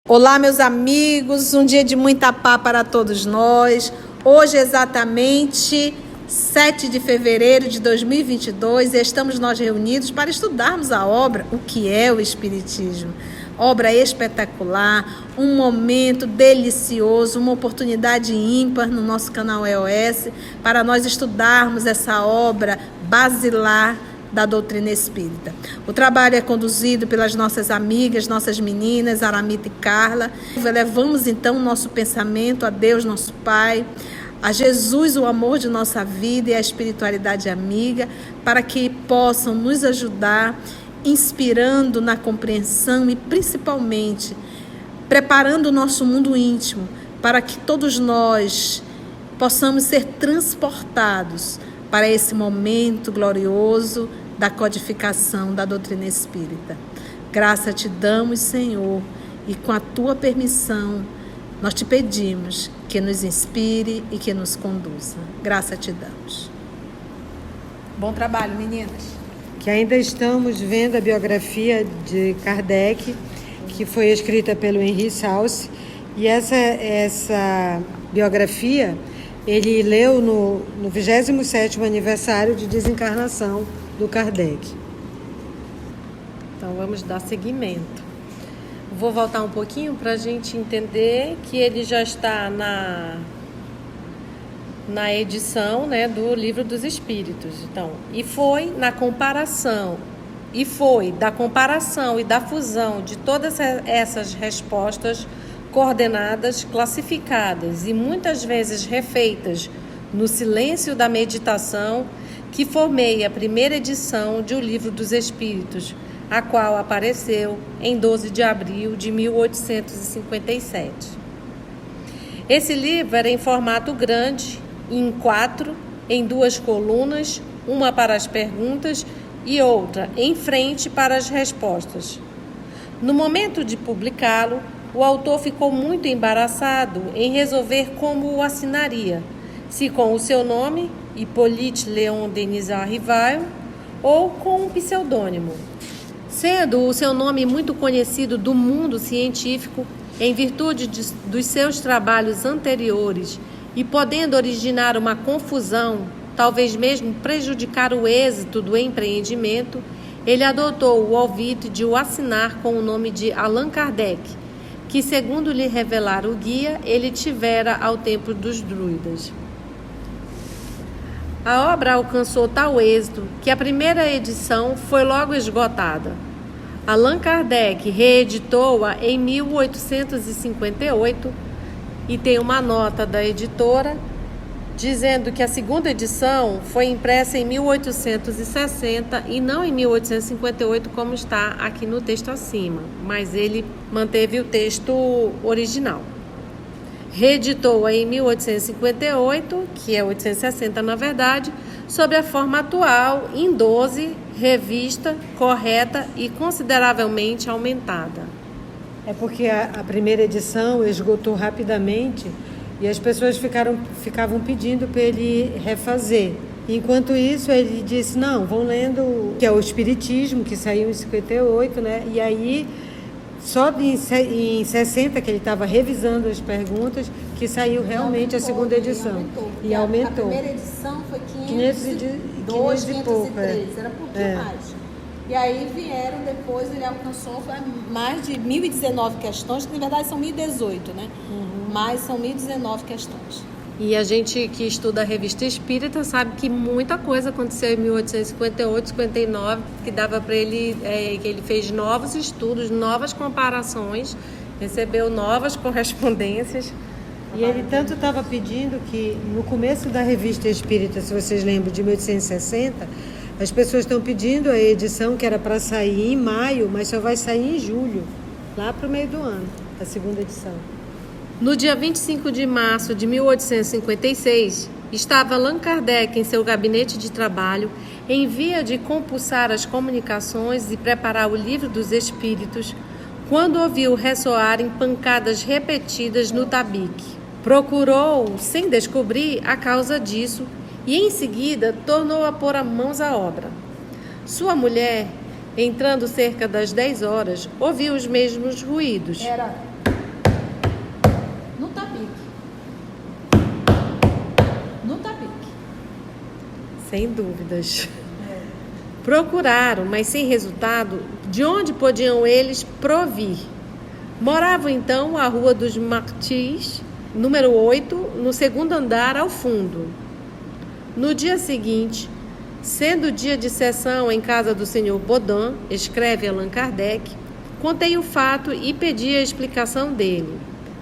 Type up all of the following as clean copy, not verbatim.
Olá, meus amigos, um dia de muita paz para todos nós. Hoje, exatamente 7 de fevereiro de 2022, estamos nós reunidos para estudarmos a obra O que é o Espiritismo. Obra espetacular, um momento delicioso, uma oportunidade ímpar no nosso canal EOS para nós estudarmos essa obra basilar da doutrina espírita. O trabalho é conduzido pelas nossas amigas, nossas meninas, Aramita e Carla. Levamos então o nosso pensamento a Deus, nosso Pai, a Jesus, o amor de nossa vida, e a espiritualidade amiga, para que possam nos ajudar, inspirando na compreensão e principalmente preparando o nosso mundo íntimo para que todos nós possamos ser transportados para esse momento glorioso da codificação da doutrina espírita. Graça te damos, Senhor, e com a tua permissão, nós te pedimos que nos inspire e que nos conduza. Graça te damos. Bom trabalho, meninas. Que ainda estamos vendo a biografia de Kardec, que foi escrita pelo Henri Sauce, e essa biografia ele leu no 27º aniversário de desencarnação do Kardec. Então vamos dar seguimento. Vou voltar um pouquinho para a gente entender que ele já está na edição, né, do Livro dos Espíritos. Então, da comparação e da fusão de todas essas respostas coordenadas, classificadas e muitas vezes refeitas no silêncio da meditação, que formei a primeira edição de O Livro dos Espíritos, a qual apareceu em 12 de abril de 1857. Esse livro era em formato grande, em 4, em 2 colunas, uma para as perguntas e outra em frente para as respostas. No momento de publicá-lo, o autor ficou muito embaraçado em resolver como o assinaria, se com o seu nome, Hippolyte Léon Denis Rivail, ou com um pseudônimo. Sendo o seu nome muito conhecido do mundo científico, em virtude dos seus trabalhos anteriores, e podendo originar uma confusão, talvez mesmo prejudicar o êxito do empreendimento, ele adotou o alvitre de o assinar com o nome de Allan Kardec, que, segundo lhe revelara o guia, ele tivera ao tempo dos druidas. A obra alcançou tal êxito que a primeira edição foi logo esgotada. Allan Kardec reeditou-a em 1858 e tem uma nota da editora dizendo que a segunda edição foi impressa em 1860 e não em 1858, como está aqui no texto acima, mas ele manteve o texto original. Reeditou-a em 1858, que é 1860 na verdade, sob a forma atual, em 12, revista, correta e consideravelmente aumentada. É porque a primeira edição esgotou rapidamente e as pessoas ficavam pedindo para ele refazer. Enquanto isso, ele disse, não, vão lendo, que é o Espiritismo, que saiu em 58, né? E aí, só em 60, que ele estava revisando as perguntas, que saiu realmente a segunda edição. E aumentou. A primeira edição foi 502, 513, era um pouquinho mais. E aí vieram depois, ele alcançou mais de 1.019 questões, que na verdade são 1.018, né? Mas são 1.019 questões. E a gente que estuda a Revista Espírita sabe que muita coisa aconteceu em 1858, 59, que dava para ele, que ele fez novos estudos, novas comparações, recebeu novas correspondências. E ele tanto estava pedindo que no começo da Revista Espírita, se vocês lembram, de 1860, as pessoas estão pedindo a edição que era para sair em maio, mas só vai sair em julho, lá para o meio do ano, a segunda edição. No dia 25 de março de 1856, estava Allan Kardec em seu gabinete de trabalho, em via de compulsar as comunicações e preparar o Livro dos Espíritos, quando ouviu ressoarem pancadas repetidas no tabique. Procurou, sem descobrir a causa disso, e em seguida tornou a pôr as mãos à obra. Sua mulher, entrando cerca das 10 horas, ouviu os mesmos ruídos. Era No tabique. Sem dúvidas. Procuraram, mas sem resultado, de onde podiam eles provir. Moravam então à Rua dos Martins, número 8, no segundo andar ao fundo. No dia seguinte, sendo dia de sessão em casa do senhor Baudin, escreve Allan Kardec, contei o fato e pedi a explicação dele.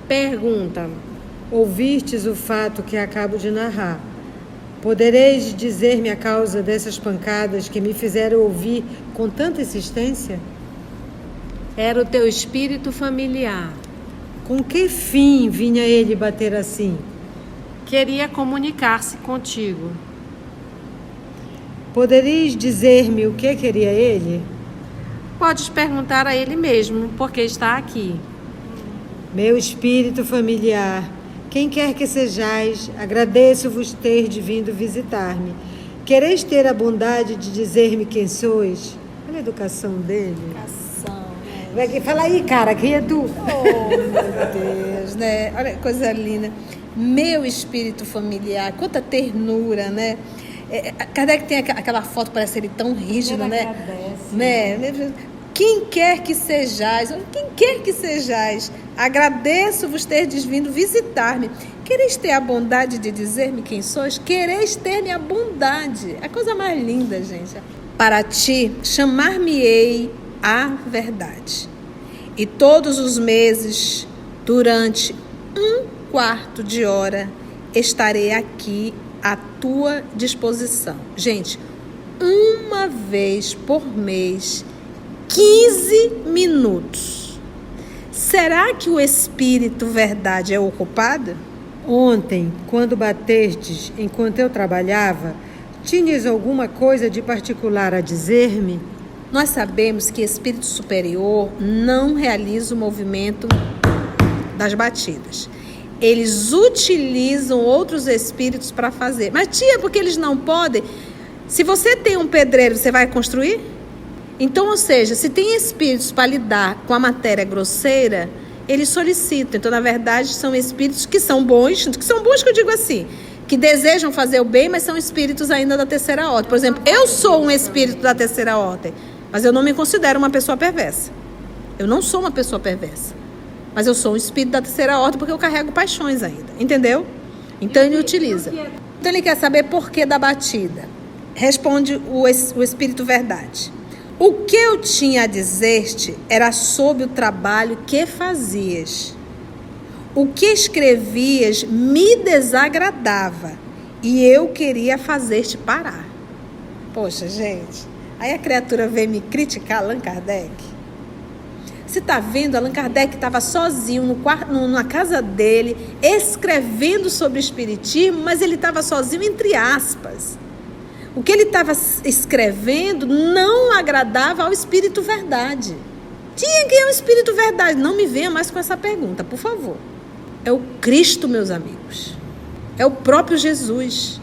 Pergunta: ouvistes o fato que acabo de narrar. Podereis dizer-me a causa dessas pancadas que me fizeram ouvir com tanta insistência? Era o teu espírito familiar. Com que fim vinha ele bater assim? Queria comunicar-se contigo. Podereis dizer-me o que queria ele? Podes perguntar a ele mesmo, porque está aqui. Meu espírito familiar, quem quer que sejais, agradeço-vos ter vindo visitar-me. Quereis ter a bondade de dizer-me quem sois? Olha a educação dele. Vai aqui, fala aí, cara, quem é tu? Oh, meu Deus, né? Olha que coisa linda. Meu espírito familiar, quanta ternura, né? Kardec tem aquela foto, parece ele tão rígido, Ele né? agradece. Né? Quem quer que sejais, agradeço-vos terdes vindo visitar-me. Quereis ter a bondade de dizer-me quem sois? Quereis ter-me a bondade. É a coisa mais linda, gente. Para ti, chamar-me-ei a verdade. E todos os meses, durante 1/4 de hora, estarei aqui à tua disposição. Gente, uma vez por mês, 15 minutos. Será que o Espírito Verdade é ocupado? Ontem, quando batestes, enquanto eu trabalhava, tinhas alguma coisa de particular a dizer-me? Nós sabemos que Espírito Superior não realiza o movimento das batidas. Eles utilizam outros espíritos para fazer. Mas, tia, porque eles não podem? Se você tem um pedreiro, você vai construir? Então, ou seja, se tem espíritos para lidar com a matéria grosseira, eles solicitam. Então, na verdade, são espíritos que são bons que eu digo assim, que desejam fazer o bem, mas são espíritos ainda da terceira ordem. Por exemplo, eu sou um espírito da terceira ordem, mas eu não me considero uma pessoa perversa. Eu não sou uma pessoa perversa, mas eu sou um espírito da terceira ordem porque eu carrego paixões ainda, entendeu? Então ele utiliza. Então ele quer saber por que da batida. Responde o Espírito Verdade. O que eu tinha a dizer-te era sobre o trabalho que fazias. O que escrevias me desagradava e eu queria fazer-te parar. Poxa, gente, aí a criatura veio me criticar, Allan Kardec. Você está vendo, Allan Kardec estava sozinho na casa dele, escrevendo sobre o espiritismo, mas ele estava sozinho entre aspas. O que ele estava escrevendo não agradava ao Espírito Verdade. Quem é o Espírito Verdade? Não me venha mais com essa pergunta, por favor. É o Cristo, meus amigos. É o próprio Jesus,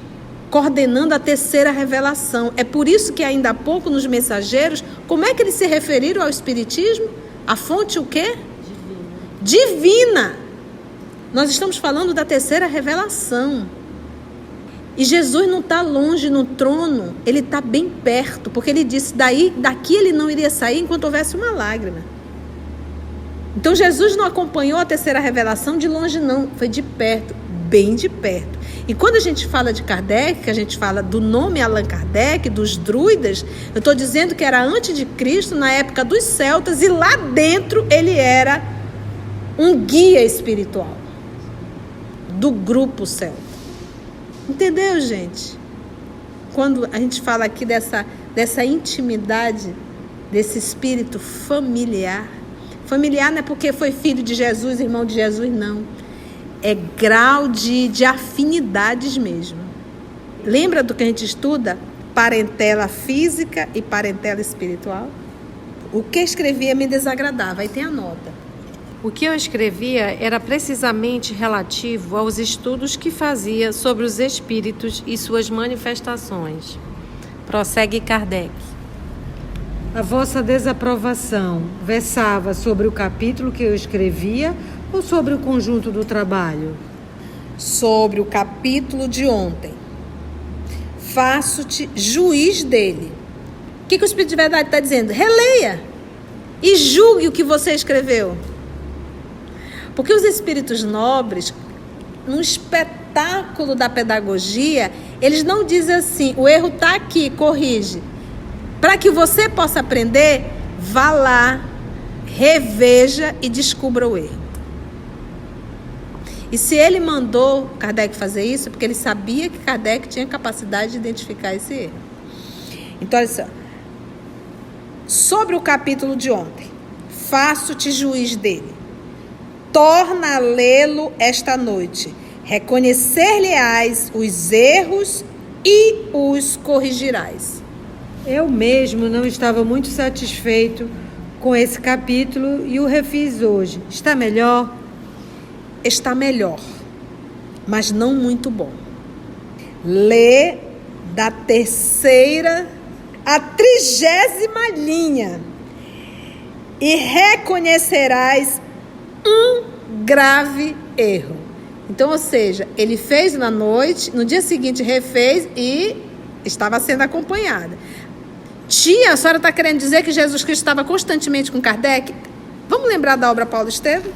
coordenando a terceira revelação. É por isso que ainda há pouco nos mensageiros, como é que eles se referiram ao Espiritismo? A fonte o quê? Divina. Nós estamos falando da terceira revelação. E Jesus não está longe no trono, ele está bem perto, porque ele disse, daqui ele não iria sair enquanto houvesse uma lágrima. Então Jesus não acompanhou a terceira revelação de longe não, foi de perto, bem de perto. E quando a gente fala de Kardec, que a gente fala do nome Allan Kardec, dos druidas, eu estou dizendo que era antes de Cristo, na época dos celtas, e lá dentro ele era um guia espiritual do grupo celta. Entendeu, gente? Quando a gente fala aqui dessa intimidade, desse espírito familiar. Familiar não é porque foi filho de Jesus, irmão de Jesus, não. É grau de afinidades mesmo. Lembra do que a gente estuda? Parentela física e parentela espiritual? O que escrevia me desagradava. Aí tem a nota. O que eu escrevia era precisamente relativo aos estudos que fazia sobre os espíritos e suas manifestações. Prossegue Kardec. A vossa desaprovação versava sobre o capítulo que eu escrevia ou sobre o conjunto do trabalho? Sobre o capítulo de ontem. Faço-te juiz dele. O que o Espírito de Verdade está dizendo? Releia e julgue o que você escreveu. Porque os espíritos nobres, no espetáculo da pedagogia, eles não dizem assim, o erro está aqui, corrige. Para que você possa aprender, vá lá, reveja e descubra o erro. E se ele mandou Kardec fazer isso, porque ele sabia que Kardec tinha capacidade de identificar esse erro. Então, olha só. Sobre o capítulo de ontem. Faço-te juiz dele. Torna a lê-lo esta noite. Reconhecer-lhe-ás os erros e os corrigirás. Eu mesmo não estava muito satisfeito com esse capítulo e o refiz hoje. Está melhor? Está melhor, mas não muito bom. Lê da 3ª à 30ª linha e reconhecerás um grave erro. Então, ou seja, ele fez na noite, no dia seguinte refez e estava sendo acompanhada. A senhora está querendo dizer que Jesus Cristo estava constantemente com Kardec? Vamos lembrar da obra Paulo Estevam?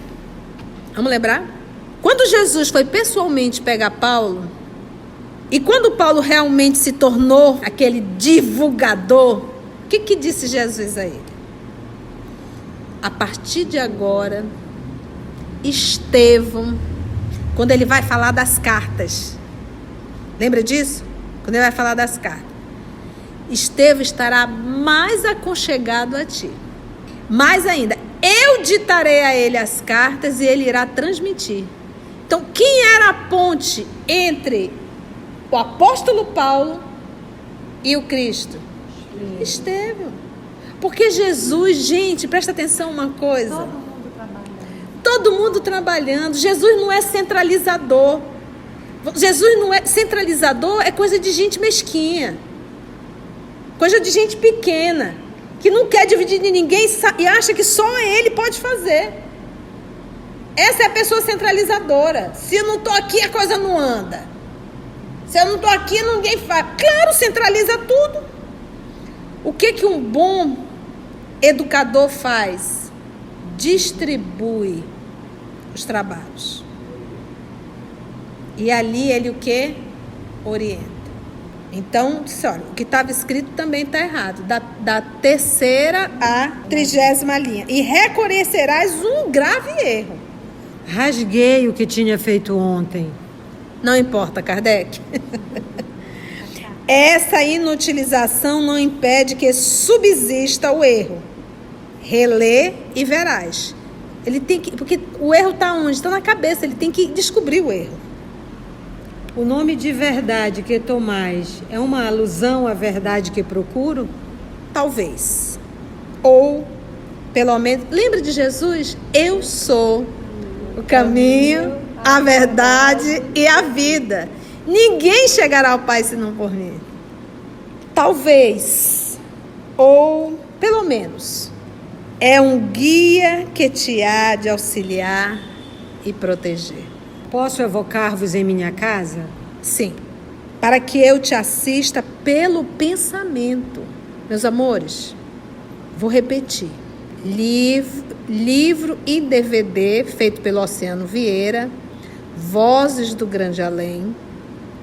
Vamos lembrar? Quando Jesus foi pessoalmente pegar Paulo, e quando Paulo realmente se tornou aquele divulgador, o que disse Jesus a ele? A partir de agora, Estevão, quando ele vai falar das cartas, lembra disso? Quando ele vai falar das cartas, Estevão estará mais aconchegado a ti. Mais ainda, eu ditarei a ele as cartas e ele irá transmitir. Então, quem era a ponte entre o apóstolo Paulo e o Cristo? Estevão. Porque Jesus, gente, presta atenção uma coisa. Todo mundo trabalhando. Jesus não é centralizador. Jesus não é centralizador, é coisa de gente mesquinha. Coisa de gente pequena. Que não quer dividir de ninguém e acha que só ele pode fazer. Essa é a pessoa centralizadora. Se eu não estou aqui, a coisa não anda. Se eu não estou aqui, ninguém faz. Claro, centraliza tudo. O que um bom educador faz? Distribui os trabalhos. E ali ele o quê? Orienta. Então, olha, o que estava escrito também está errado. Da 3ª à 30ª linha. E reconhecerás um grave erro. Rasguei o que tinha feito ontem. Não importa, Kardec. Essa inutilização não impede que subsista o erro. Relê e verás. Ele tem que, porque o erro está onde? Está na cabeça, ele tem que descobrir o erro. O nome de verdade que tomais é uma alusão à verdade que procuro? Talvez. Ou, pelo menos, lembra de Jesus? Eu sou o caminho, a verdade e a vida. Ninguém chegará ao Pai senão por mim. Talvez, ou pelo menos, é um guia que te há de auxiliar e proteger. Posso evocar-vos em minha casa? Sim, para que eu te assista pelo pensamento. Meus amores, vou repetir. Livro e DVD feito pelo Oceano Vieira, Vozes do Grande Além,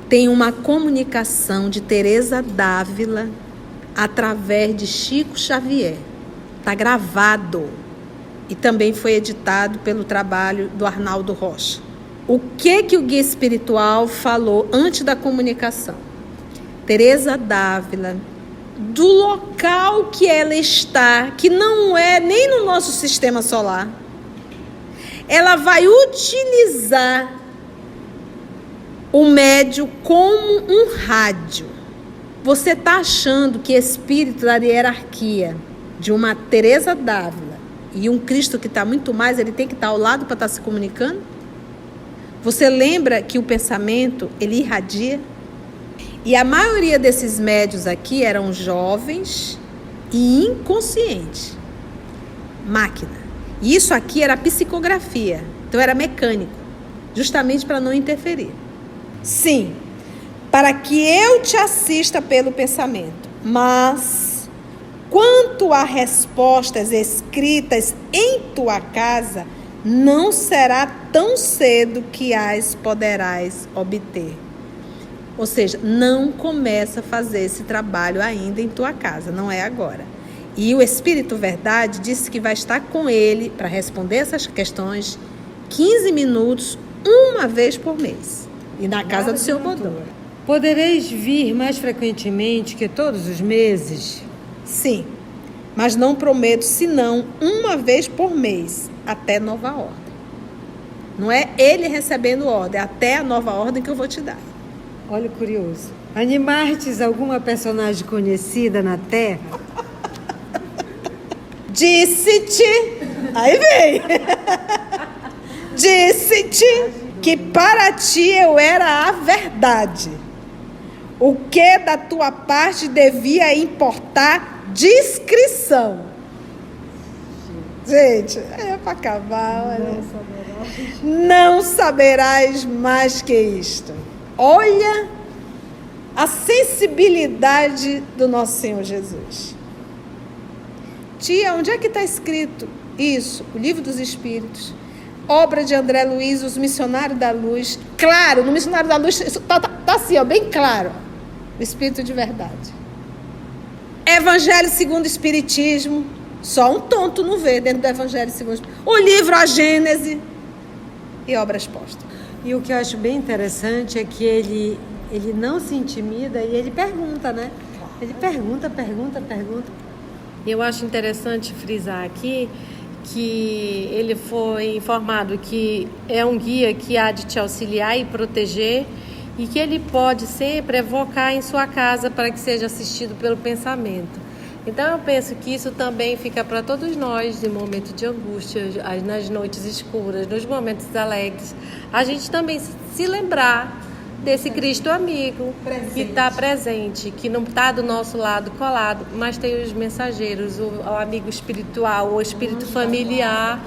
tem uma comunicação de Teresa Dávila através de Chico Xavier. Está gravado e também foi editado pelo trabalho do Arnaldo Rocha. O que o guia espiritual falou antes da comunicação? Teresa Dávila, do local que ela está, que não é nem no nosso sistema solar, ela vai utilizar o médium como um rádio. Você está achando que espírito da hierarquia de uma Teresa Dávila e um Cristo que está muito mais, ele tem que estar ao lado para estar se comunicando? Você lembra que o pensamento, ele irradia? E a maioria desses médiuns aqui eram jovens e inconscientes. Máquina. E isso aqui era psicografia. Então era mecânico, justamente para não interferir. Sim, para que eu te assista pelo pensamento, mas quanto a respostas escritas em tua casa, não será tão cedo que as poderás obter. Ou seja, não começa a fazer esse trabalho ainda em tua casa, não é agora. E o Espírito Verdade disse que vai estar com ele para responder essas questões 15 minutos, uma vez por mês. E na casa do seu Bodô. Podereis vir mais frequentemente que todos os meses? Sim, mas não prometo senão uma vez por mês, até nova ordem. Não é ele recebendo ordem, é até a nova ordem que eu vou te dar. Olha o curioso. Animartes alguma personagem conhecida na Terra? Disse-te, aí vem, disse-te que para ti eu era a verdade. O que da tua parte devia importar discrição. Gente, é para acabar, olha. Não saberás mais que isto. Olha a sensibilidade do nosso Senhor Jesus. Tia, onde é que está escrito isso? O Livro dos Espíritos, obra de André Luiz, Os Missionários da Luz. Claro, no Missionário da Luz está assim, ó, bem claro. O Espírito de Verdade. Evangelho segundo o Espiritismo. Só um tonto não vê dentro do Evangelho segundo o Espiritismo. O livro A Gênese e Obras Póstumas. E o que eu acho bem interessante é que ele não se intimida e ele pergunta, né? Ele pergunta. Eu acho interessante frisar aqui que ele foi informado que é um guia que há de te auxiliar e proteger e que ele pode sempre evocar em sua casa para que seja assistido pelo pensamento. Então eu penso que isso também fica para todos nós, em momentos de angústia, nas noites escuras, nos momentos alegres, a gente também se lembrar desse Cristo amigo que está presente, que não está do nosso lado colado, mas tem os mensageiros, o amigo espiritual, o espírito familiar,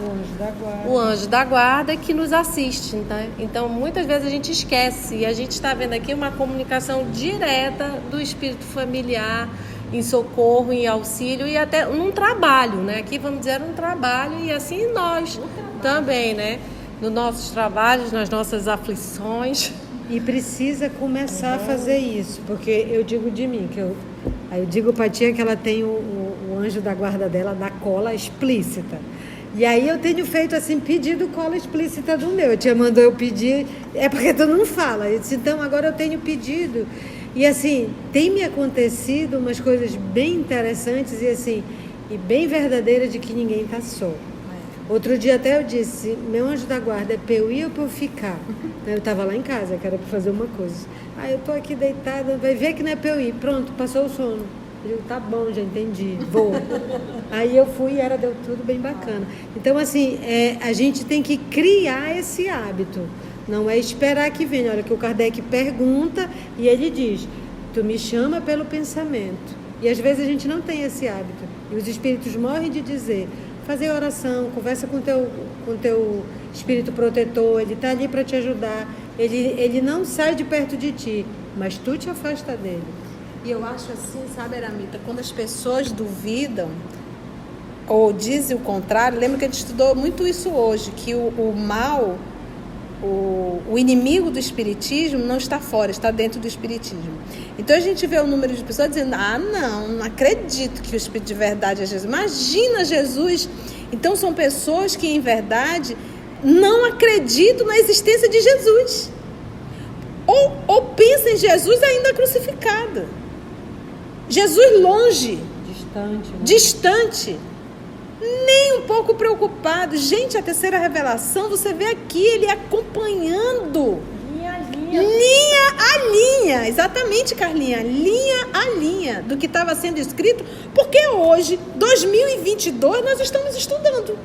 o anjo da guarda que nos assiste, né? Então muitas vezes a gente esquece, e a gente está vendo aqui uma comunicação direta do espírito familiar, em socorro, em auxílio e até num trabalho, né? Aqui vamos dizer um trabalho e assim nós também, né? Nos nossos trabalhos, nas nossas aflições. E precisa começar a fazer isso, porque eu digo de mim, eu digo para a tia que ela tem o anjo da guarda dela da cola explícita. E aí eu tenho feito assim, pedido cola explícita do meu. A tia mandou eu pedir, é porque tu não fala. Eu disse, então agora eu tenho pedido. E assim, tem me acontecido umas coisas bem interessantes e assim, e bem verdadeiras de que ninguém está só. Outro dia até eu disse, meu anjo da guarda é para eu ir ou para eu ficar? Eu estava lá em casa, que era para fazer uma coisa. Aí eu tô aqui deitada, vai ver que não é para eu ir. Pronto, passou o sono. Eu digo, tá bom, já entendi, vou. Aí eu fui e deu tudo bem bacana. Então assim, a gente tem que criar esse hábito. Não é esperar que venha. Olha que o Kardec pergunta e ele diz, tu me chama pelo pensamento. E às vezes a gente não tem esse hábito. E os espíritos morrem de dizer, fazer oração, conversa com teu espírito protetor, ele está ali para te ajudar. Ele não sai de perto de ti, mas tu te afasta dele. E eu acho assim, sabe, Aramita, quando as pessoas duvidam ou dizem o contrário, lembra que a gente estudou muito isso hoje, que o mal... O inimigo do espiritismo não está fora, está dentro do espiritismo. Então a gente vê o número de pessoas dizendo, não acredito que o Espírito de Verdade é Jesus. Imagina Jesus. Então são pessoas que em verdade não acreditam na existência de Jesus. Ou pensam em Jesus ainda crucificado. Jesus longe. Distante. Nem um pouco preocupado. Gente, a terceira revelação, você vê aqui ele acompanhando linha a linha, exatamente, Carlinha, linha a linha do que estava sendo escrito, porque hoje, 2022, nós estamos estudando.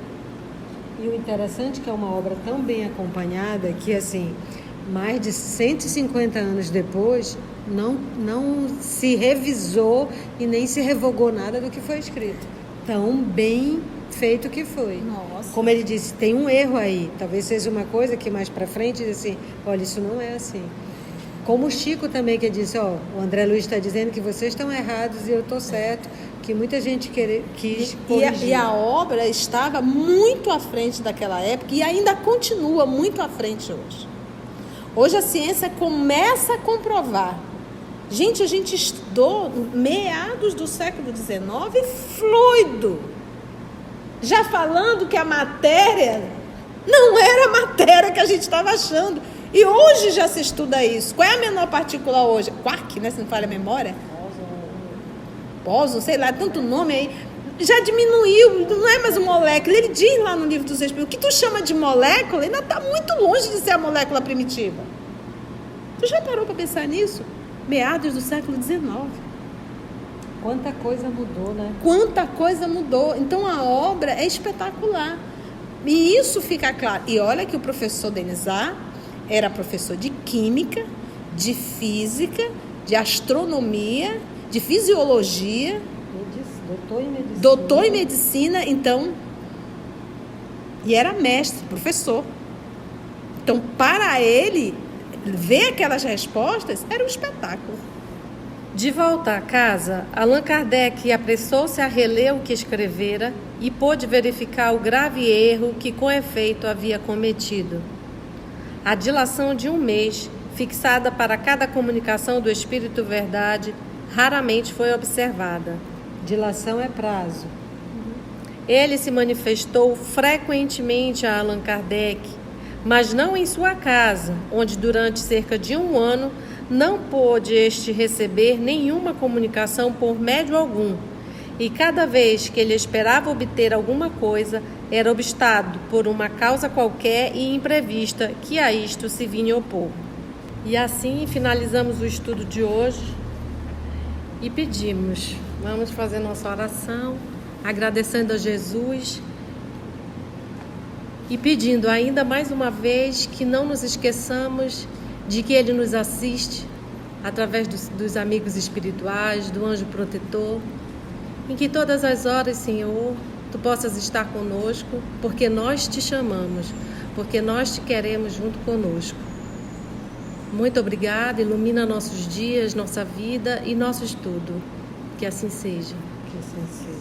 E o interessante é que é uma obra tão bem acompanhada que, assim, mais de 150 anos depois, não se revisou e nem se revogou nada do que foi escrito. tão bem feito que foi. Nossa. Como ele disse, tem um erro aí. Talvez seja uma coisa que mais para frente diz assim, olha, isso não é assim. Como o Chico também, que disse, ó, o André Luiz está dizendo que vocês estão errados e eu estou certo, que muita gente quis corrigir. E a obra estava muito à frente daquela época e ainda continua muito à frente hoje. Hoje a ciência começa a comprovar. Gente, a gente estudou meados do século XIX fluido. Já falando que a matéria não era a matéria que a gente estava achando. E hoje já se estuda isso. Qual é a menor partícula hoje? Quark, né? Se não falha a memória. Bóson, sei lá, tanto nome aí. Já diminuiu, não é mais uma molécula. Ele diz lá no livro dos Espíritos, o que tu chama de molécula ainda está muito longe de ser a molécula primitiva. Tu já parou para pensar nisso? Meados do século XIX. Quanta coisa mudou, né? Quanta coisa mudou. Então a obra é espetacular. E isso fica claro. E olha que o professor Denizar era professor de química, de física, de astronomia, de fisiologia. Doutor em medicina. Doutor em medicina, então. E era mestre, professor. Então, para ele, ver aquelas respostas era um espetáculo. De volta a casa, Allan Kardec apressou-se a reler o que escrevera e pôde verificar o grave erro que, com efeito, havia cometido. A dilação de 1 mês, fixada para cada comunicação do Espírito Verdade, raramente foi observada. Dilação é prazo. Ele se manifestou frequentemente a Allan Kardec, mas não em sua casa, onde durante cerca de 1 ano não pôde este receber nenhuma comunicação por médio algum, e cada vez que ele esperava obter alguma coisa, era obstado por uma causa qualquer e imprevista que a isto se vinha opor. E assim finalizamos o estudo de hoje e pedimos, vamos fazer nossa oração, agradecendo a Jesus e pedindo ainda mais uma vez que não nos esqueçamos de que Ele nos assiste através dos amigos espirituais, do anjo protetor, em que todas as horas, Senhor, Tu possas estar conosco, porque nós Te chamamos, porque nós Te queremos junto conosco. Muito obrigada, ilumina nossos dias, nossa vida e nosso estudo. Que assim seja. Que assim seja.